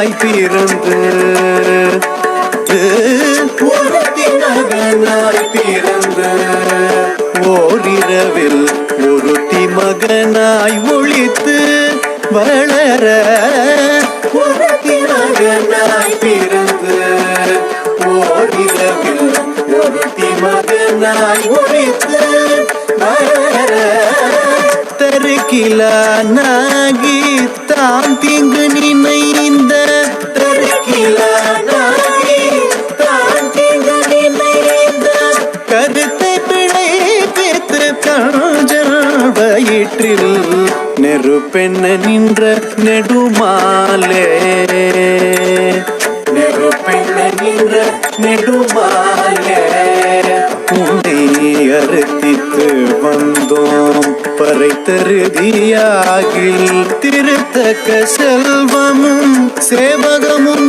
மகனாய் பிறந்து ஒருத்தி மகனாய் பிறந்து ஓரிரவில் ஒருத்தி மகனாய் ஒளித்து வளர ஒருத்தி மகனாய் பிறந்து ஓரிரவில் ஒருத்தி மகனாய் ஒளித்து வளர தருக்கிலானாகி தாம் தீங்கு நினைந்த தருக்கிலானாகி தாம் தீங்கு நினைந்த கருத்தை பிழைப்பித்து காஞ்சல் வயிற்றில் நெருப்பெண்ண நின்ற நெடுமாலே நெருப்பெண்ண நின்ற நெடுமாலே உன்னை அறுத்தித்து வந்தோம் பறைத்தருதியாகில் திருத்தக்க செல்வமும் சேவகமும்